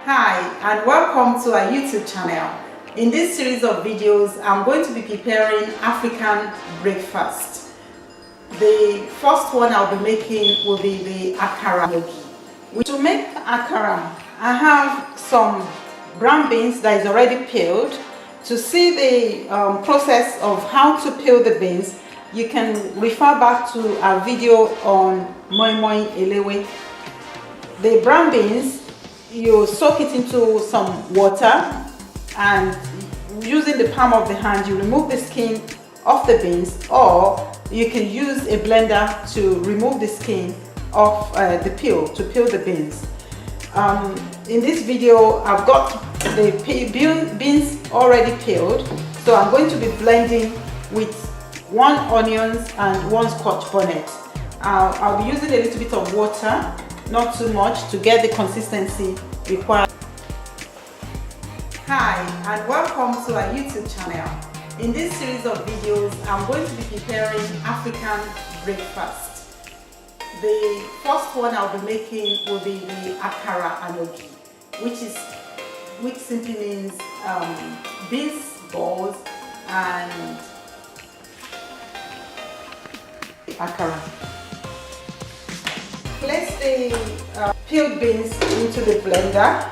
Hi and welcome to our YouTube channel. In this series of videos, I'm going to be preparing African breakfast. The first one I'll be making will be the Akara. To make Akara, I have some brown beans that is already peeled. To see the process of how to peel the beans, you can refer back to our video on moi moi elewe. The brown beans, you soak it into some water, and using the palm of the hand you remove the skin of the beans, or you can use a blender to remove the skin of to peel the beans. In this video I've got the beans already peeled, so I'm going to be blending with 1 onion and 1 scotch bonnet. I'll be using a little bit of water, not too much, to get the consistency required. Hi and welcome to our YouTube channel. In this series of videos, I'm going to be preparing African breakfast. The first one I'll be making will be the Akara Anogi, which simply means beans balls and Akara. Place the peeled beans into the blender,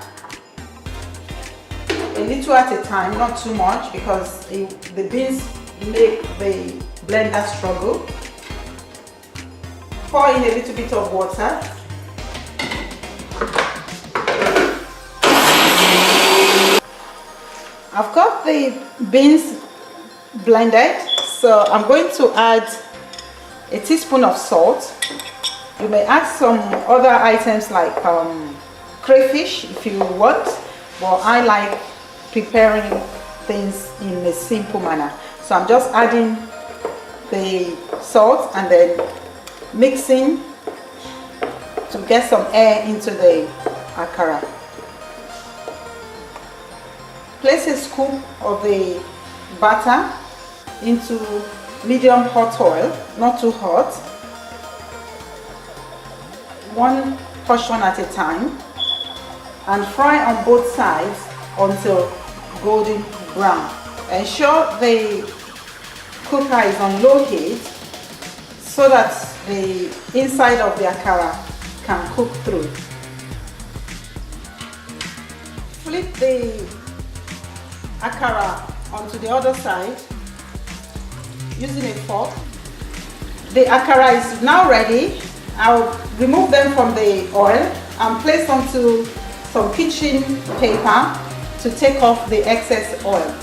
a little at a time, not too much, because the beans make the blender struggle. Pour in a little bit of water. I've got the beans blended, so I'm going to add a teaspoon of salt. You may add some other items like crayfish if you want, but I like preparing things in a simple manner. So I'm just adding the salt and then mixing to get some air into the akara. Place a scoop of the batter into medium hot oil, not too hot. 1 portion at a time, and fry on both sides until golden brown. Ensure the cooker is on low heat so that the inside of the akara can cook through. Flip the akara onto the other side using a fork. The akara is now ready. I'll remove them from the oil and place onto some kitchen paper to take off the excess oil.